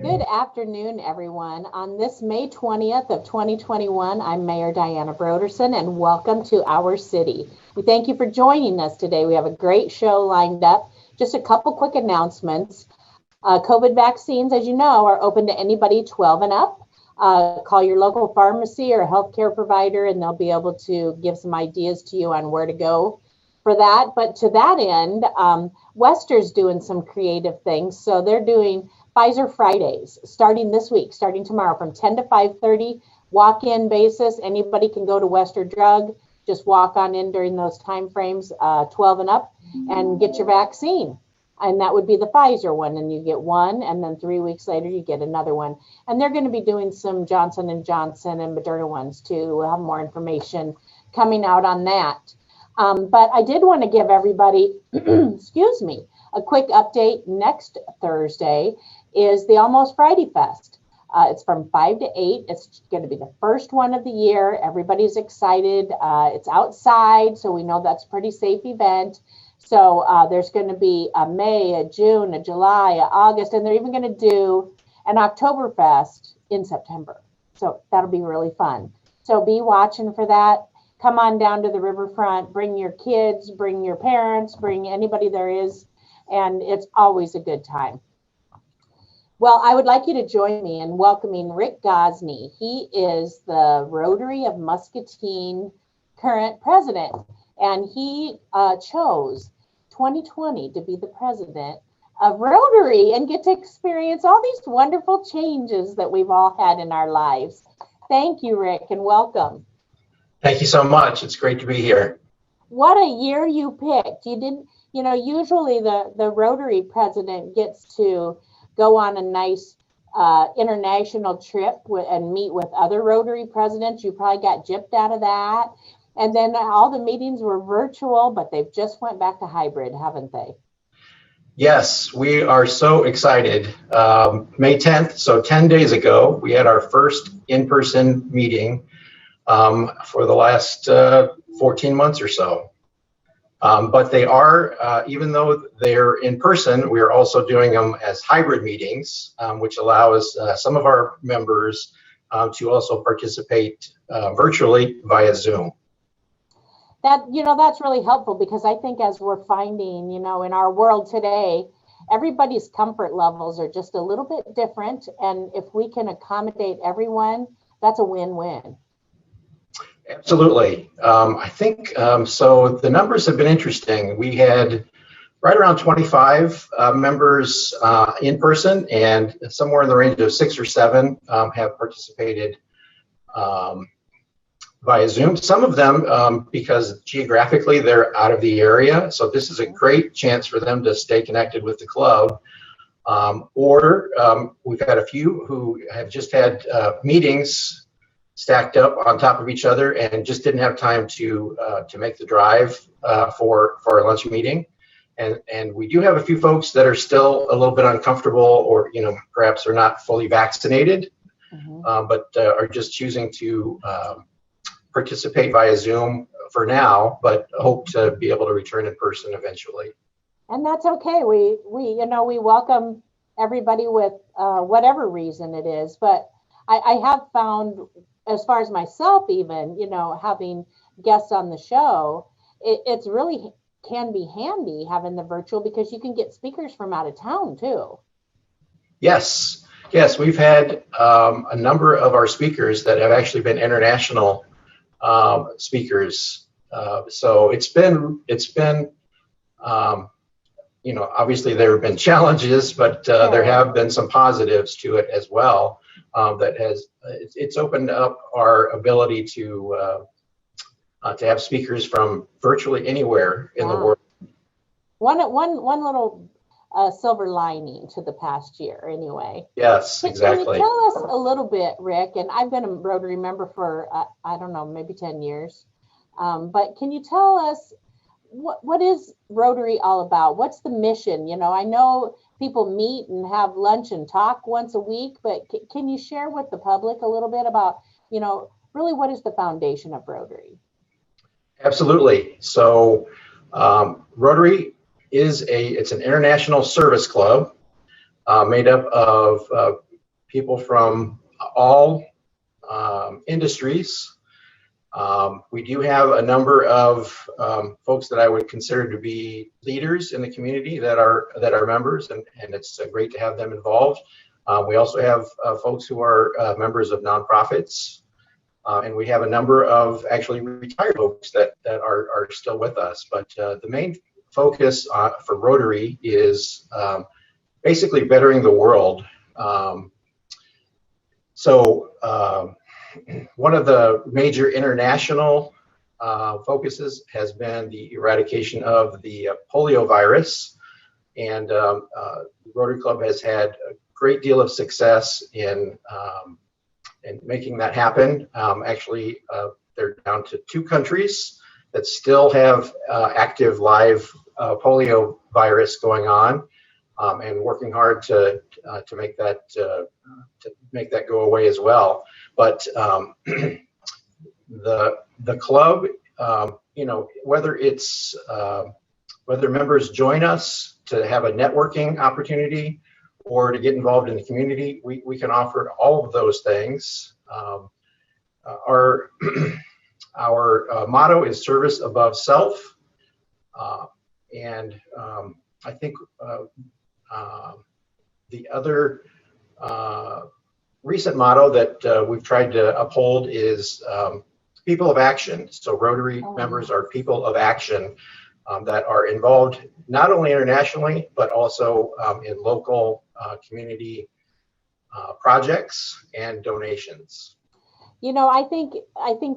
Good afternoon, everyone. On this May 20th of 2021, I'm Mayor Diana Broderson, and welcome to our city. We thank you for joining us today. We have a great show lined up. Just a couple quick announcements. COVID vaccines, as you know, are open to anybody 12 and up. Call your local pharmacy or healthcare provider, and they'll be able to give some ideas to you on where to go for that. But to that end, Wester's doing some creative things. So they're doing Pfizer Fridays starting this week, starting tomorrow from 10 to 5:30, walk-in basis. Anybody can go to Wester Drug, just walk on in during those time frames, 12 and up, and get your vaccine. And that would be the Pfizer one, and you get one, and then 3 weeks later you get another one. And they're going to be doing some Johnson & Johnson and Moderna ones too. We'll have more information coming out on that. But I did want to give everybody, excuse me, a quick update. Next Thursday is the Almost Friday Fest. It's from 5 to 8. It's going to be the first one of the year. Everybody's excited. It's outside, so we know that's a pretty safe event. So there's going to be a May, a June, a July, a August, and they're even going to do an Oktoberfest in September. So that'll be really fun. So be watching for that. Come on down to the riverfront, bring your kids, bring your parents, bring anybody there is, and it's always a good time. Well, I would like you to join me in welcoming Rick Gosney. He is the Rotary of Muscatine current president, and he chose 2020 to be the president of Rotary and get to experience all these wonderful changes that we've all had in our lives. Thank you, Rick, and welcome. Thank you so much. It's great to be here. What a year you picked. You didn't, usually the Rotary president gets to go on a nice international trip and meet with other Rotary presidents. You probably got gypped out of that. And then all the meetings were virtual, but they've just went back to hybrid, haven't they? Yes, we are so excited. May 10th, so 10 days ago, we had our first in-person meeting for the last 14 months or so. But they are, even though they're in person, we are also doing them as hybrid meetings, which allows some of our members to also participate virtually via Zoom. That's really helpful, because I think as we're finding, in our world today, everybody's comfort levels are just a little bit different. And if we can accommodate everyone, that's a win-win. Absolutely. I think so. The numbers have been interesting. We had right around 25 members in person, and somewhere in the range of 6 or 7 have participated via Zoom. Some of them because geographically they're out of the area, so this is a great chance for them to stay connected with the club. Or we've had a few who have just had meetings stacked up on top of each other and just didn't have time to make the drive for a lunch meeting. And we do have a few folks that are still a little bit uncomfortable, or perhaps are not fully vaccinated, but are just choosing to participate via Zoom for now, but hope to be able to return in person eventually. And that's okay. We welcome everybody with whatever reason it is, but I have found, as far as myself, even, having guests on the show, it's really can be handy having the virtual, because you can get speakers from out of town too. Yes, we've had a number of our speakers that have actually been international speakers. So it's been obviously there have been challenges, but there have been some positives to it as well. It's opened up our ability to have speakers from virtually anywhere in the world. One little silver lining to the past year, anyway. Yes, exactly. Can you tell us a little bit, Rick? And I've been a Rotary member for I don't know, maybe 10 years. But can you tell us what is Rotary all about? What's the mission? I know people meet and have lunch and talk once a week, but can you share with the public a little bit about, really what is the foundation of Rotary? Absolutely. So Rotary it's an international service club made up of people from all industries. We do have a number of folks that I would consider to be leaders in the community that are members, and it's great to have them involved. We also have folks who are members of nonprofits, and we have a number of actually retired folks that are still with us. But the main focus for Rotary is basically bettering the world. One of the major international focuses has been the eradication of the polio virus, and Rotary Club has had a great deal of success in making that happen. Actually, they're down to 2 countries that still have active live polio virus going on, and working hard to make that go away as well. But the club, whether members join us to have a networking opportunity or to get involved in the community, we can offer all of those things. Our motto is service above self, and I think the other recent motto that we've tried to uphold is people of action. So Rotary members are people of action that are involved not only internationally, but also in local community projects and donations. I think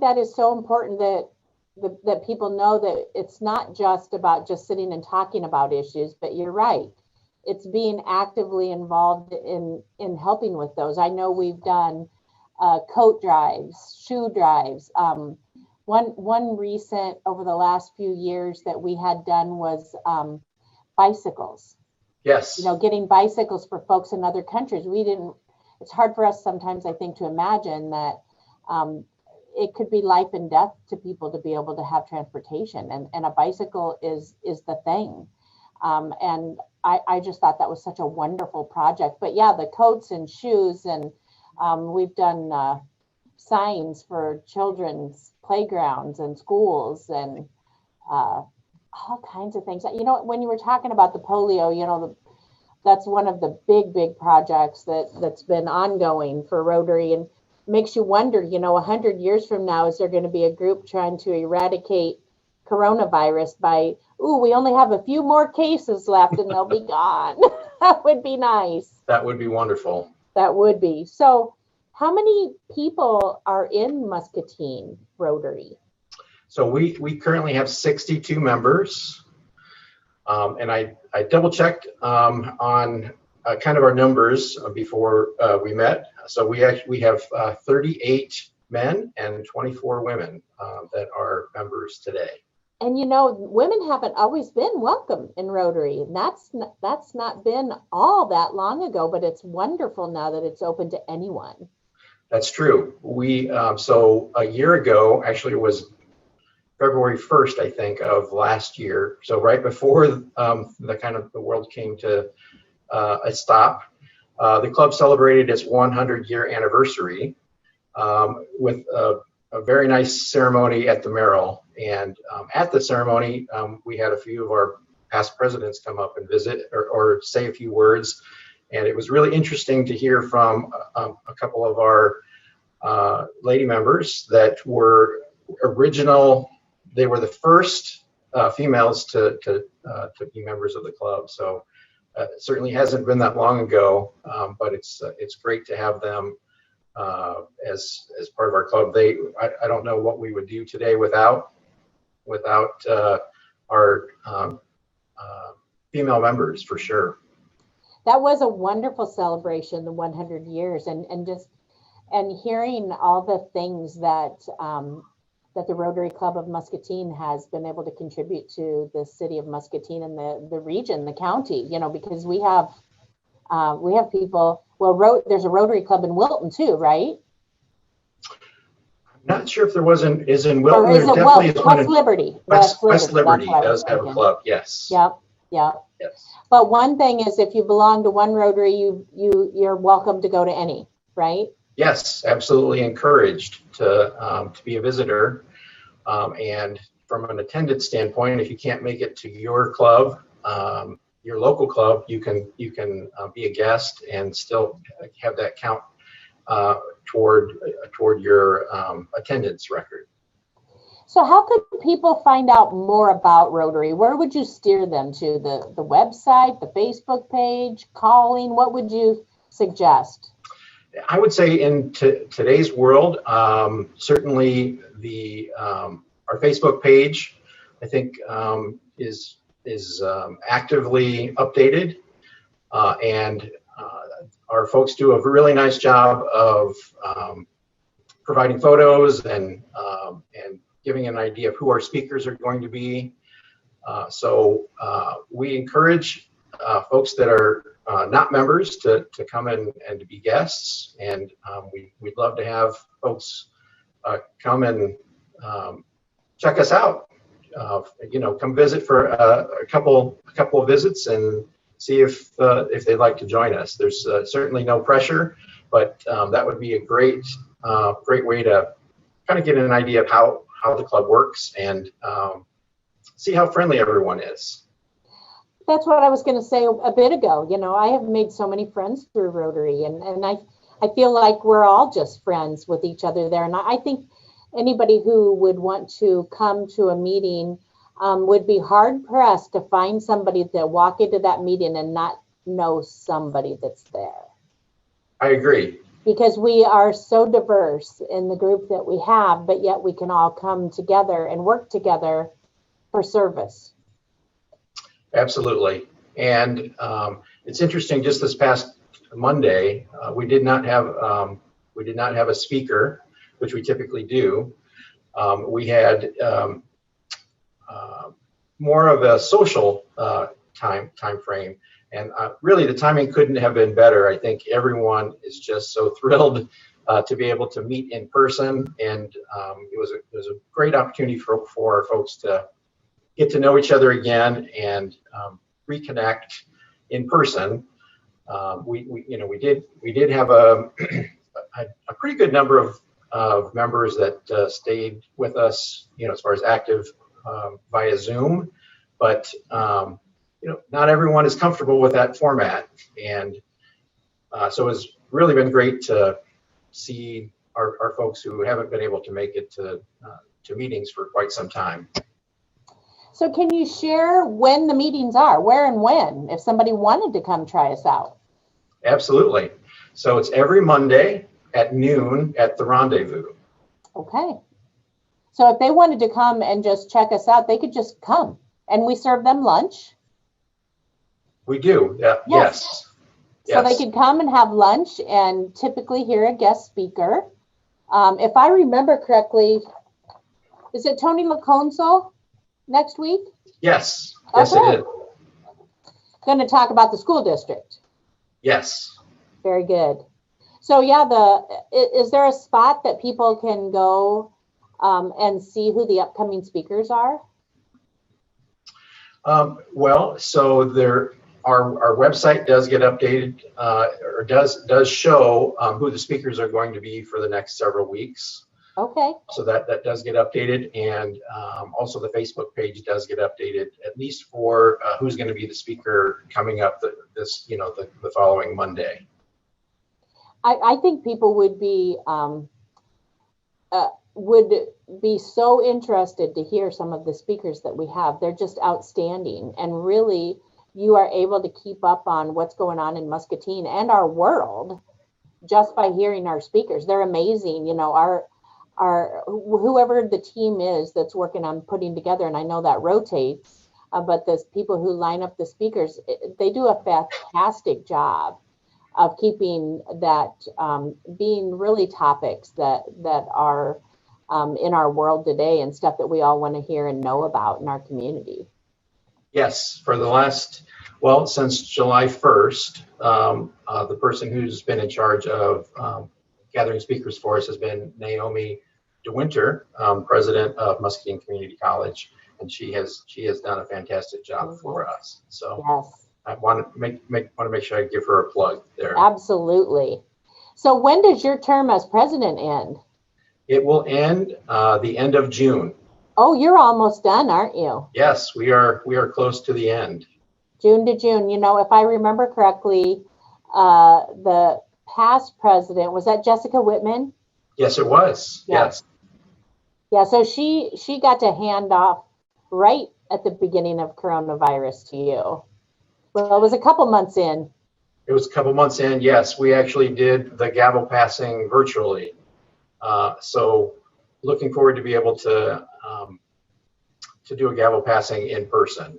that is so important that people know that it's not just about just sitting and talking about issues, but you're right. It's being actively involved in helping with those. I know we've done coat drives, shoe drives. One recent over the last few years that we had done was bicycles. Yes. Getting bicycles for folks in other countries. It's hard for us sometimes, I think, to imagine that it could be life and death to people to be able to have transportation, and a bicycle is the thing. And I just thought that was such a wonderful project. But yeah, the coats and shoes, and we've done signs for children's playgrounds and schools, and all kinds of things. When you were talking about the polio, that's one of the big projects that's been ongoing for Rotary, and makes you wonder, 100 years from now, is there going to be a group trying to eradicate coronavirus by, we only have a few more cases left and they'll be gone? That would be nice. That would be wonderful. That would be. So how many people are in Muscatine Rotary? So we currently have 62 members. And I double checked on kind of our numbers before we met. So we have 38 men and 24 women that are members today. And women haven't always been welcome in Rotary, and that's not been all that long ago, but it's wonderful now that it's open to anyone. That's true. We so a year ago, actually it was February 1st, I think, of last year. So right before the world came to a stop, the club celebrated its 100-year anniversary with a very nice ceremony at the Merrill. And at the ceremony, we had a few of our past presidents come up and visit or say a few words. And it was really interesting to hear from a couple of our lady members that were original. They were the first females to be members of the club. So it certainly hasn't been that long ago, but it's great to have them as part of our club. I don't know what we would do today without our female members, for sure. That was a wonderful celebration, the 100 years, and hearing all the things that the Rotary Club of Muscatine has been able to contribute to the city of Muscatine and the region, the county, because we have people. Well, there's a Rotary Club in Wilton too, right? I'm not sure if there is in Wilton. Or is it West Liberty? West Liberty does have a club, yes. Yep. Yes. But one thing is, if you belong to one Rotary, you're welcome to go to any, right? Yes, absolutely encouraged to be a visitor. And from an attendance standpoint, if you can't make it to your club, your local club, you can be a guest and still have that count toward your attendance record. So how could people find out more about Rotary? Where would you steer them to? The website, the Facebook page, calling? What would you suggest? I would say in today's world, certainly our Facebook page, I think, is actively updated, and our folks do a really nice job of providing photos and giving an idea of who our speakers are going to be. So we encourage folks that are not members to come in and to be guests, and we'd love to have folks come and check us out. Come visit for a couple of visits and see if they'd like to join us. There's certainly no pressure, but that would be a great way to kind of get an idea of how the club works and see how friendly everyone is. That's what I was going to say a bit ago. I have made so many friends through Rotary, and I feel like we're all just friends with each other there. And I think anybody who would want to come to a meeting would be hard pressed to find somebody to walk into that meeting and not know somebody that's there. I agree. Because we are so diverse in the group that we have, but yet we can all come together and work together for service. Absolutely. And it's interesting, just this past Monday, we did not have a speaker, which we typically do. We had more of a social time frame, and really the timing couldn't have been better. I think everyone is just so thrilled to be able to meet in person, and it was a great opportunity for our folks to get to know each other again and reconnect in person. We did have a pretty good number of members that stayed with us, as far as active via Zoom, but not everyone is comfortable with that format, and so it's really been great to see our folks who haven't been able to make it to meetings for quite some time. So can you share when the meetings are, where and when, if somebody wanted to come try us out? Absolutely. So it's every Monday at noon at the Rendezvous. Okay. So if they wanted to come and just check us out, they could just come, and we serve them lunch. We do. Yes. So they could come and have lunch and typically hear a guest speaker. If I remember correctly, is it Tony LaConsole next week? Yes. Yes, okay. It is. Going to talk about the school district. Yes. Very good. So is there a spot that people can go and see who the upcoming speakers are? So our website does get updated, or does show who the speakers are going to be for the next several weeks. Okay. So that does get updated, and also the Facebook page does get updated, at least for who's going to be the speaker coming up the following Monday. I think people would be so interested to hear some of the speakers that we have. They're just outstanding, and really you are able to keep up on what's going on in Muscatine and our world just by hearing our speakers. They're amazing. Our whoever the team is that's working on putting together, and I know that rotates, but the people who line up the speakers, they do a fantastic job of keeping that being really topics that are in our world today and stuff that we all want to hear and know about in our community. Yes, for since July 1st, the person who's been in charge of gathering speakers for us has been Naomi DeWinter, president of Muscatine Community College, and she has done a fantastic job for us. So Yes. I want to make sure I give her a plug there. Absolutely. So when does your term as president end? It will end the end of June. Oh, you're almost done, aren't you? Yes, we are close to the end. June to June. You know, if I remember correctly, the past president, was that Jessica Whitman? Yes, it was. Yes. Yeah, so she got to hand off right at the beginning of coronavirus to you. Well, it was a couple months in. It was a couple months in. Yes, we actually did the gavel passing virtually. So looking forward to be able to do a gavel passing in person.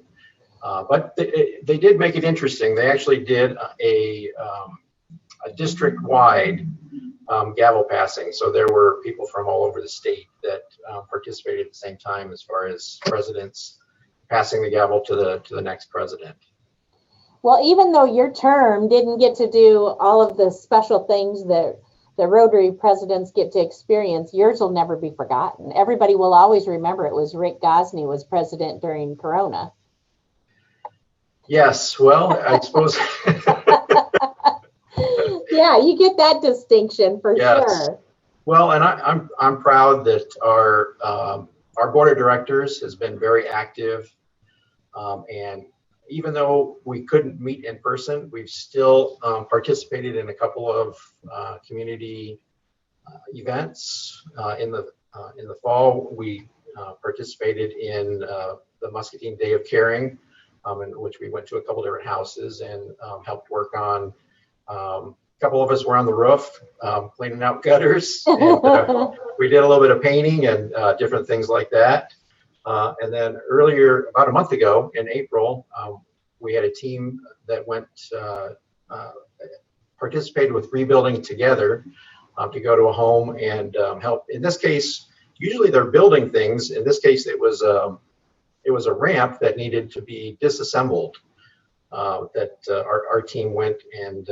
But they did make it interesting. They actually did a district-wide gavel passing. So there were people from all over the state that participated at the same time, as far as presidents passing the gavel to the next president. Well, even though your term didn't get to do all of the special things that the Rotary presidents get to experience, yours will never be forgotten. Everybody will always remember it was Rick Gosney was president during Corona. Yes, well, I suppose. Yeah, you get that distinction for sure. Well, and I'm proud that our board of directors has been very active, and even though we couldn't meet in person, we've still participated in a couple of community events. In the fall, we participated in the Muscatine Day of Caring, in which we went to a couple different houses and helped work on. A couple of us were on the roof cleaning out gutters, and we did a little bit of painting and different things like that. And then earlier, about a month ago in April, we had a team that went participated with Rebuilding Together to go to a home and help. In this case, usually they're building things. In this case, it was a ramp that needed to be disassembled. That our team went and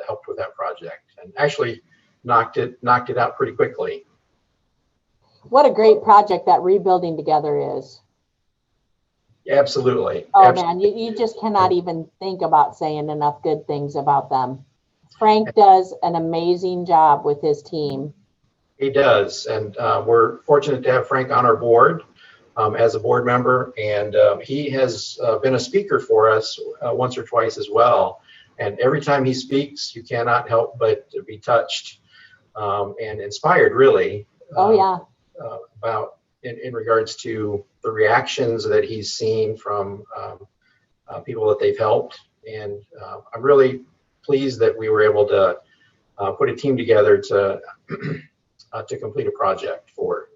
helped with that project, and actually knocked it out pretty quickly. What a great project that Rebuilding Together is. Absolutely. Oh, Absolutely. man, you just cannot even think about saying enough good things about them. Frank does an amazing job with his team. He does, and we're fortunate to have Frank on our board as a board member, and he has been a speaker for us once or twice as well. And every time he speaks, you cannot help but be touched and inspired, really. Oh, yeah. About in regards to the reactions that he's seen from people that they've helped. And I'm really pleased that we were able to put a team together to complete a project for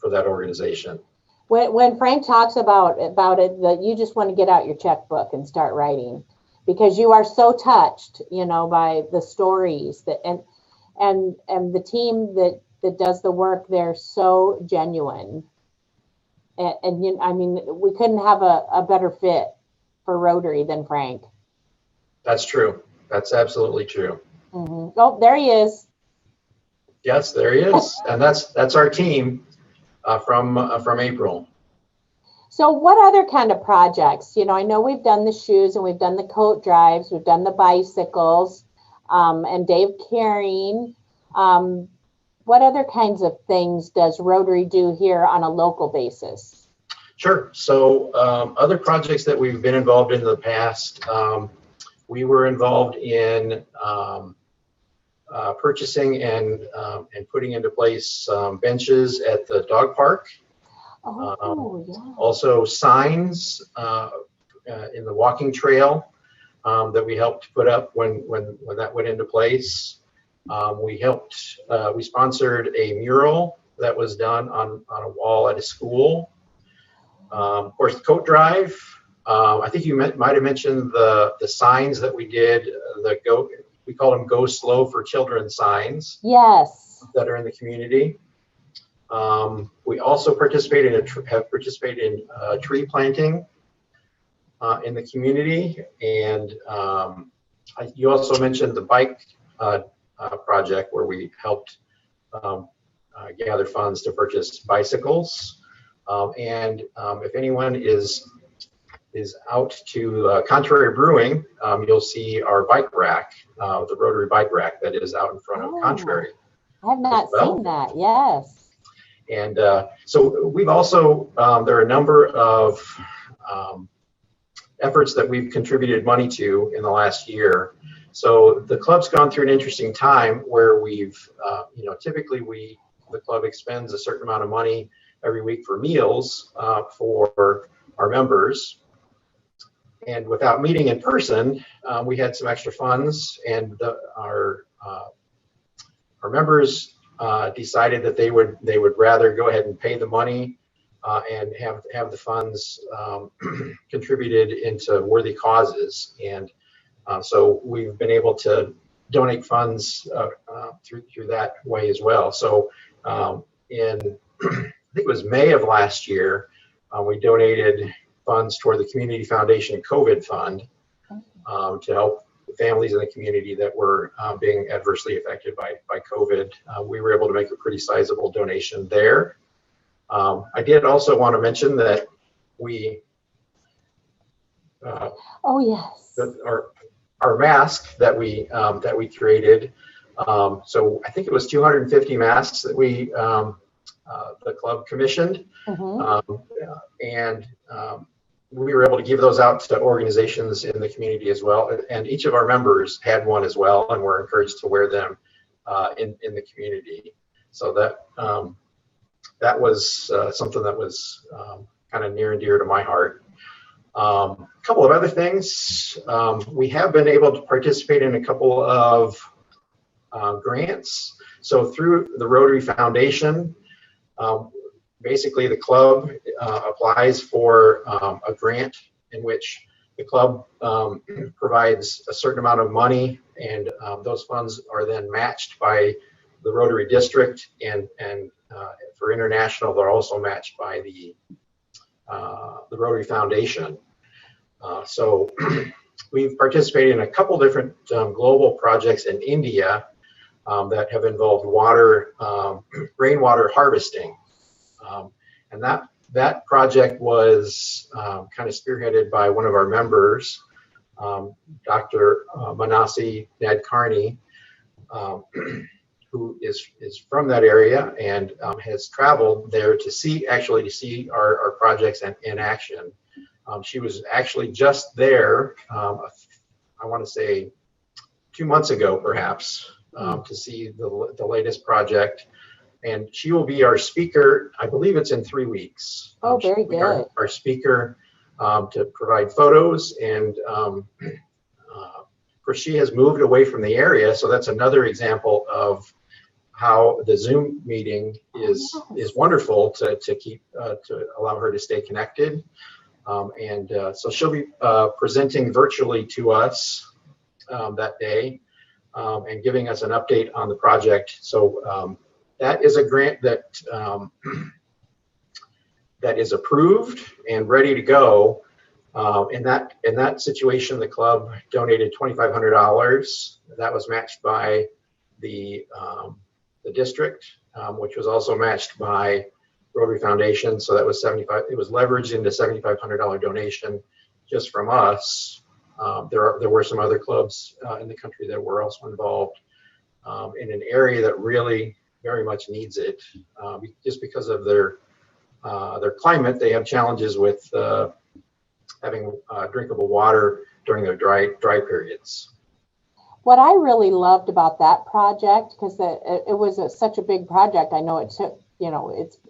that organization. When Frank talks about it, that you just want to get out your checkbook and start writing, because you are so touched, by the stories that and the team that does the work. They're so genuine, and we couldn't have a better fit for Rotary than Frank. That's true. That's absolutely true. Mm-hmm. Oh, there he is. Yes, there he is, and that's our team from April. So what other kind of projects? I know we've done the shoes and we've done the coat drives, we've done the bicycles, and Dave Caring. What other kinds of things does Rotary do here on a local basis? Sure. So other projects that we've been involved in the past, we were involved in purchasing and putting into place benches at the dog park. Oh, yeah. Also signs in the walking trail that we helped put up when that went into place. We sponsored a mural that was done on a wall at a school. Of course, the coat drive. I think you might have mentioned the signs that we did. We call them "Go Slow for Children" signs. Yes. That are in the community. We also have participated in tree planting in the community, and you also mentioned the bike project where we helped gather funds to purchase bicycles. If anyone is out to Contrary Brewing, you'll see our bike rack, the Rotary bike rack that is out in front of Contrary. I have not seen that. Yes. And so we've also, there are a number of efforts that we've contributed money to in the last year. So the club's gone through an interesting time where we've, typically the club expends a certain amount of money every week for meals for our members. And without meeting in person, we had some extra funds, and our members decided that they would rather go ahead and pay the money and have the funds contributed into worthy causes. And so we've been able to donate funds through that way as well. So in I think it was May of last year, we donated funds toward the Community Foundation COVID Fund to help families in the community that were being adversely affected by COVID. We were able to make a pretty sizable donation there. I did also want to mention that we oh yes, our mask that we created. So I think it was 250 masks that the club commissioned, and we were able to give those out to organizations in the community as well. And each of our members had one as well, and were encouraged to wear them in the community. So that was something that was kind of near and dear to my heart. A couple of other things. We have been able to participate in a couple of grants. So through the Rotary Foundation, basically the club applies for a grant in which the club provides a certain amount of money, and those funds are then matched by the Rotary District, and for international, they're also matched by the Rotary Foundation. So we've participated in a couple different global projects in India that have involved rainwater harvesting. And that project was kind of spearheaded by one of our members, Dr. Manasi Nadkarni, who is from that area and has traveled there to see our projects in action. She was actually just there, I want to say 2 months ago, perhaps, to see the latest project. And she will be our speaker. I believe it's in 3 weeks. Oh, very good. Our speaker to provide photos, and of course she has moved away from the area, so that's another example of how the Zoom meeting is wonderful to keep to allow her to stay connected. So she'll be presenting virtually to us that day and giving us an update on the project. So that is a grant that is approved and ready to go. In that situation, the club donated $2,500. That was matched by the district, which was also matched by Rotary Foundation. So that was $75. It was leveraged into $7,500 donation just from us. There were some other clubs in the country that were also involved in an area that really very much needs it, just because of their climate. They have challenges with having drinkable water during their dry periods. What I really loved about that project, because it was such a big project, I know it took,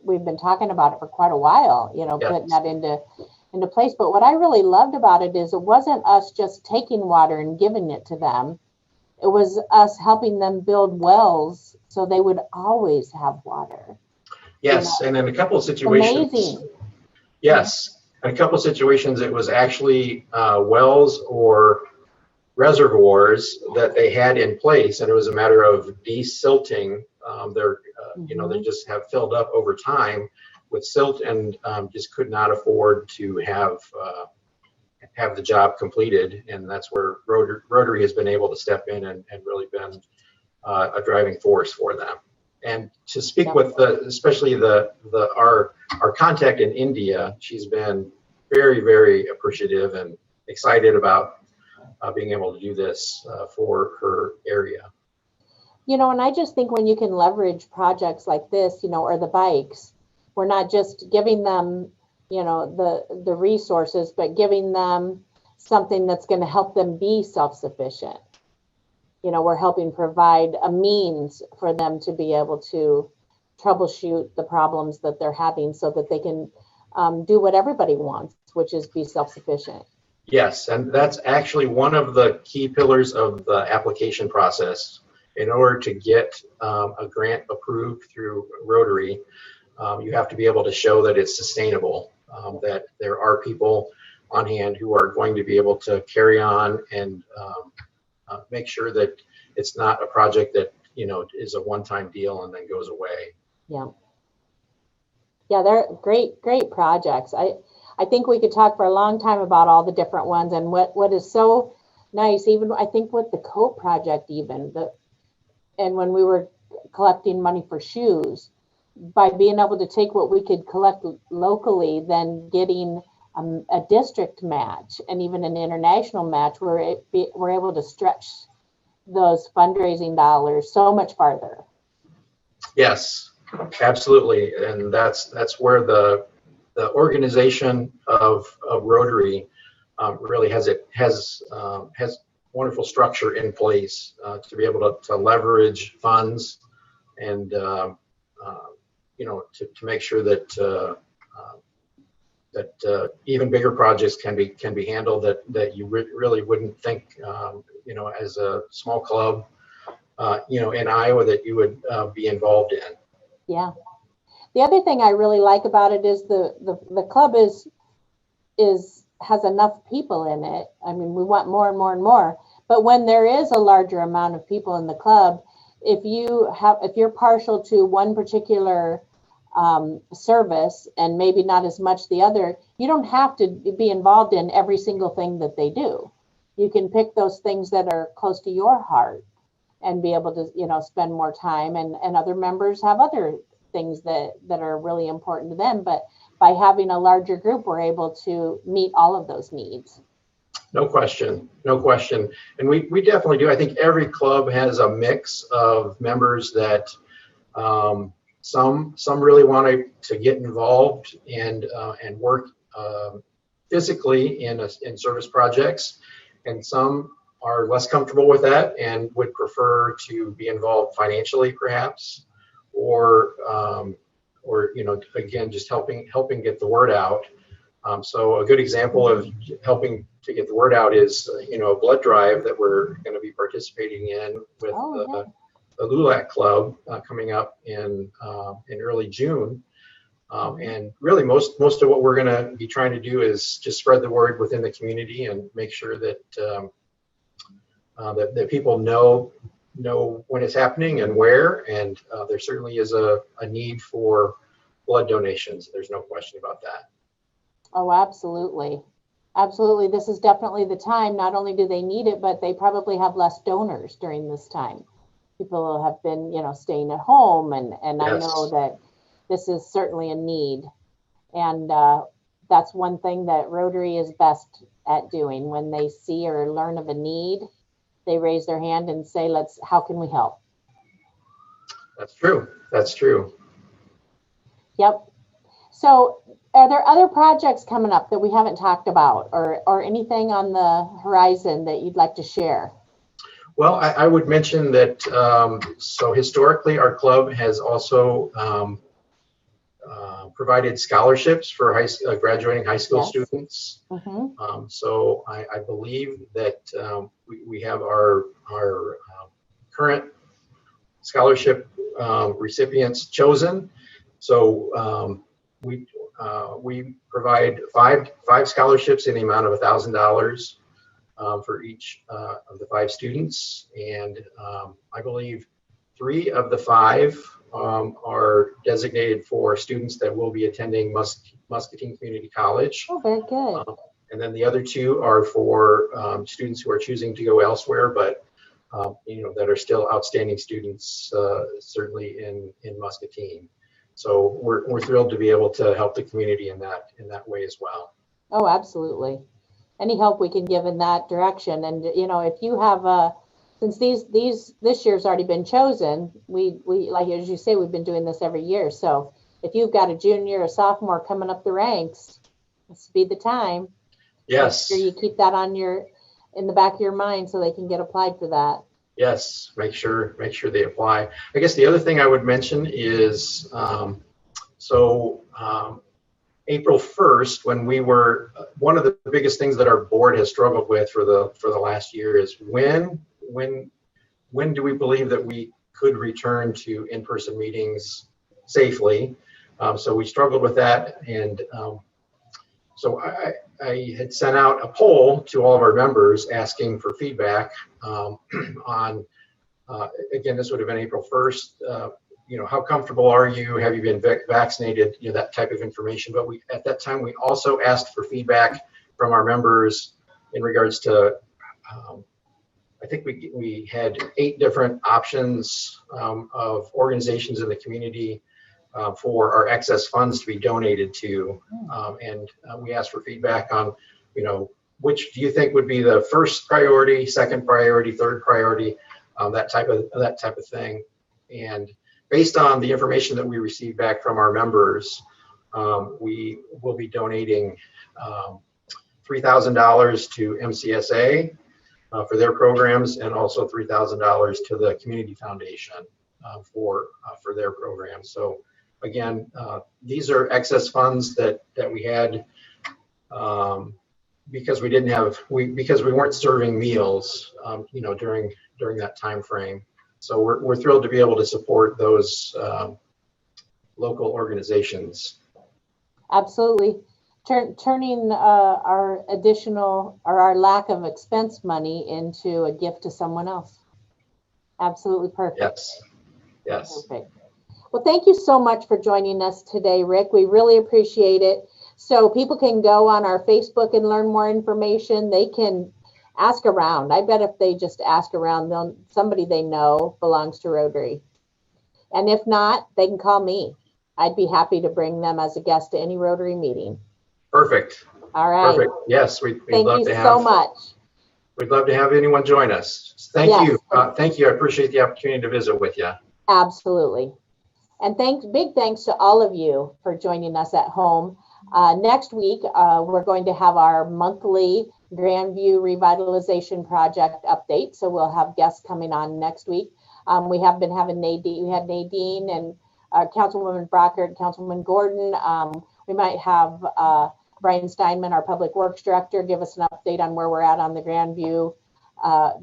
we've been talking about it for quite a while, yes, putting that into place. But what I really loved about it is it wasn't us just taking water and giving it to them. It was us helping them build wells so they would always have water. Yes, and in a couple of situations. Amazing. Yes, in a couple of situations, it was actually wells or reservoirs that they had in place, and it was a matter of desilting. They just have filled up over time with silt, and just could not afford to have the job completed. And that's where Rotary has been able to step in and really been a driving force for them. And to speak with especially our contact in India, she's been very, very appreciative and excited about being able to do this for her area. And I just think when you can leverage projects like this, or the bikes, we're not just giving them, the resources, but giving them something that's going to help them be self-sufficient. We're helping provide a means for them to be able to troubleshoot the problems that they're having so that they can do what everybody wants, which is be self-sufficient. Yes, and that's actually one of the key pillars of the application process. In order to get a grant approved through Rotary, you have to be able to show that it's sustainable, that there are people on hand who are going to be able to carry on and make sure that it's not a project that is a one-time deal and then goes away. Yeah, they're great projects. I think we could talk for a long time about all the different ones, and what is so nice, even I think with the coat project, and when we were collecting money for shoes, by being able to take what we could collect locally, then getting a district match and even an international match, we're able to stretch those fundraising dollars so much farther. Yes, absolutely, and that's where the organization of Rotary really has wonderful structure in place to be able to leverage funds and to make sure that even bigger projects can be handled that you really wouldn't think as a small club in Iowa that you would be involved in. Yeah. The other thing I really like about it is the club has enough people in it. I mean, we want more and more and more. But when there is a larger amount of people in the club, if you're partial to one particular service and maybe not as much the other, you don't have to be involved in every single thing that they do. You can pick those things that are close to your heart and be able to spend more time, and other members have other things that are really important to them, but by having a larger group, we're able to meet all of those needs. No question. And we definitely do. I think every club has a mix of members that some really want to get involved and work physically in service projects, and some are less comfortable with that and would prefer to be involved financially, perhaps, or again, just helping get the word out. So a good example of helping to get the word out is a blood drive that we're going to be participating in with the LULAC Club coming up in early June. And really most of what we're going to be trying to do is just spread the word within the community and make sure that that people know when it's happening and where, and there certainly is a need for blood donations. There's no question about that. Oh, absolutely. Absolutely. This is definitely the time. Not only do they need it, but they probably have less donors during this time. People have been, staying at home, and yes. I know that this is certainly a need. And that's one thing that Rotary is best at doing. When they see or learn of a need, they raise their hand and say, how can we help? That's true. Yep. So are there other projects coming up that we haven't talked about, or anything on the horizon that you'd like to share? Well, I would mention that, so historically our club has also provided scholarships for graduating high school students. Mm-hmm. So I believe that we have our current scholarship recipients chosen. So we provide five scholarships in the amount of $1,000 for each of the 5 students, and I believe 3 of the 5 are designated for students that will be attending Muscatine Community College. Oh, very good. And then the other 2 are for students who are choosing to go elsewhere, but that are still outstanding students, certainly in Muscatine. So we're thrilled to be able to help the community in that way as well. Oh, absolutely. Any help we can give in that direction. And if you have since this year's already been chosen, we like as you say, we've been doing this every year. So if you've got a junior or sophomore coming up the ranks, this would be the time. Yes. Make sure you keep that in the back of your mind so they can get applied for that. Yes, make sure they apply. I guess the other thing I would mention is April 1st, when we were one of the biggest things that our board has struggled with for the last year is when do we believe that we could return to in-person meetings safely? So we struggled with that, and so I had sent out a poll to all of our members asking for feedback on, again, this would have been April 1st, how comfortable are you? Have you been vaccinated? That type of information. But at that time, we also asked for feedback from our members in regards to, I think we had 8 different options of organizations in the community for our excess funds to be donated to, and we asked for feedback on, which do you think would be the first priority, second priority, third priority, that type of thing. And based on the information that we received back from our members, we will be donating $3,000 to MCSA for their programs, and also $3,000 to the Community Foundation for their programs. So again, these are excess funds that we had because we weren't serving meals, during that time frame. So we're thrilled to be able to support those local organizations. Absolutely. Turning our additional or our lack of expense money into a gift to someone else. Absolutely perfect. Yes. Perfect. Well, thank you so much for joining us today, Rick. We really appreciate it. So people can go on our Facebook and learn more information. They can ask around. I bet if they just ask around, somebody they know belongs to Rotary. And if not, they can call me. I'd be happy to bring them as a guest to any Rotary meeting. Perfect. All right. Perfect. Yes, we'd thank love you to have. So much. We'd love to have anyone join us. Thank you. Thank you. I appreciate the opportunity to visit with you. Absolutely. And big thanks to all of you for joining us at home. Next week, we're going to have our monthly Grandview Revitalization Project update. So we'll have guests coming on next week. We have been having Nadine. We had Nadine and Councilwoman Brockert, Councilwoman Gordon. We might have Brian Steinman, our Public Works Director, give us an update on where we're at on the Grandview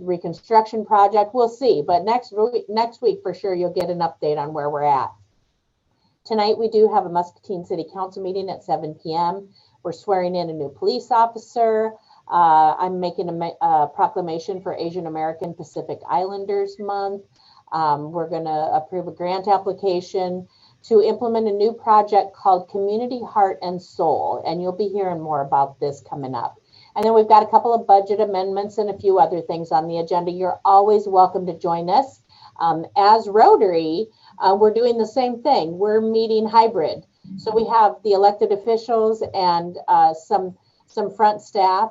reconstruction project. We'll see. But next week, for sure, you'll get an update on where we're at. Tonight, we do have a Muscatine City Council meeting at 7 p.m. We're swearing in a new police officer. I'm making a proclamation for Asian American Pacific Islanders Month. We're going to approve a grant application to implement a new project called Community Heart and Soul. And you'll be hearing more about this coming up. And then we've got a couple of budget amendments and a few other things on the agenda. You're always welcome to join us. As Rotary, we're doing the same thing. We're meeting hybrid. So we have the elected officials and some front staff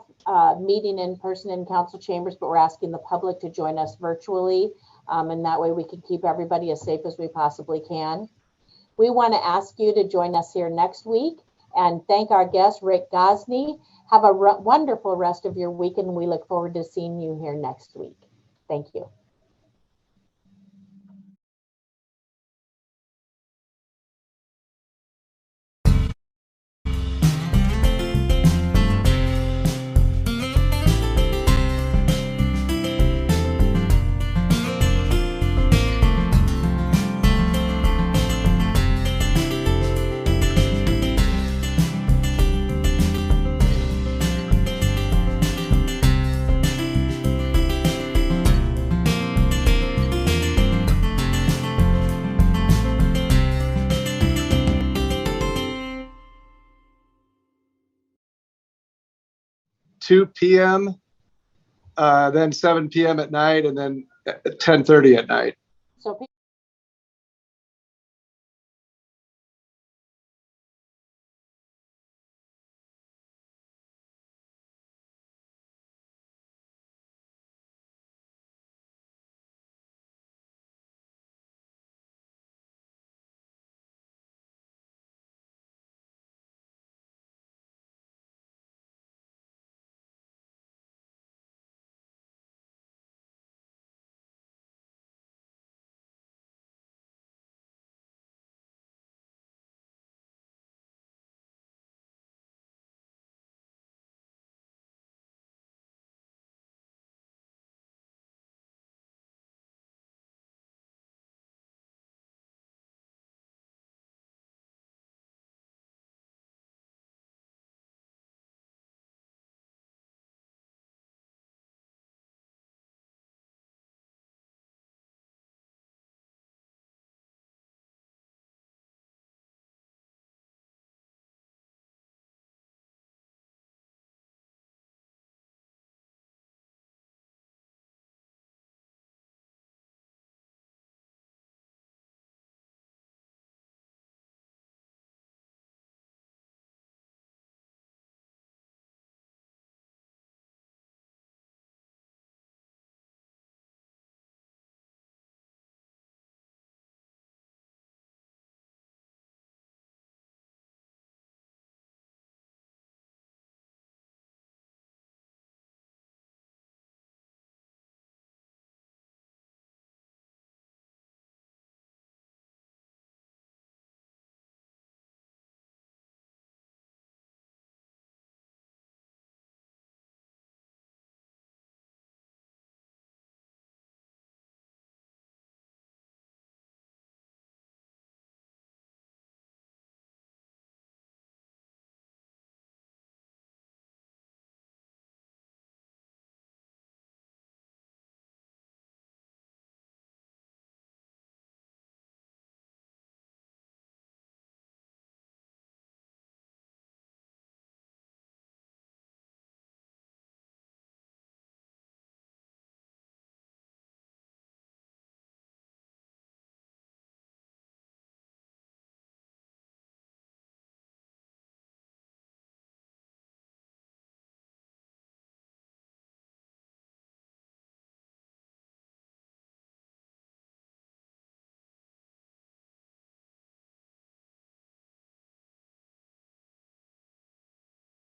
meeting in person in council chambers, but we're asking the public to join us virtually. And that way we can keep everybody as safe as we possibly can. We want to ask you to join us here next week and thank our guest, Rick Gosney. Have a wonderful rest of your week, and we look forward to seeing you here next week. Thank you. P.m., then 7 p.m. at night, and then at 10:30 at night. So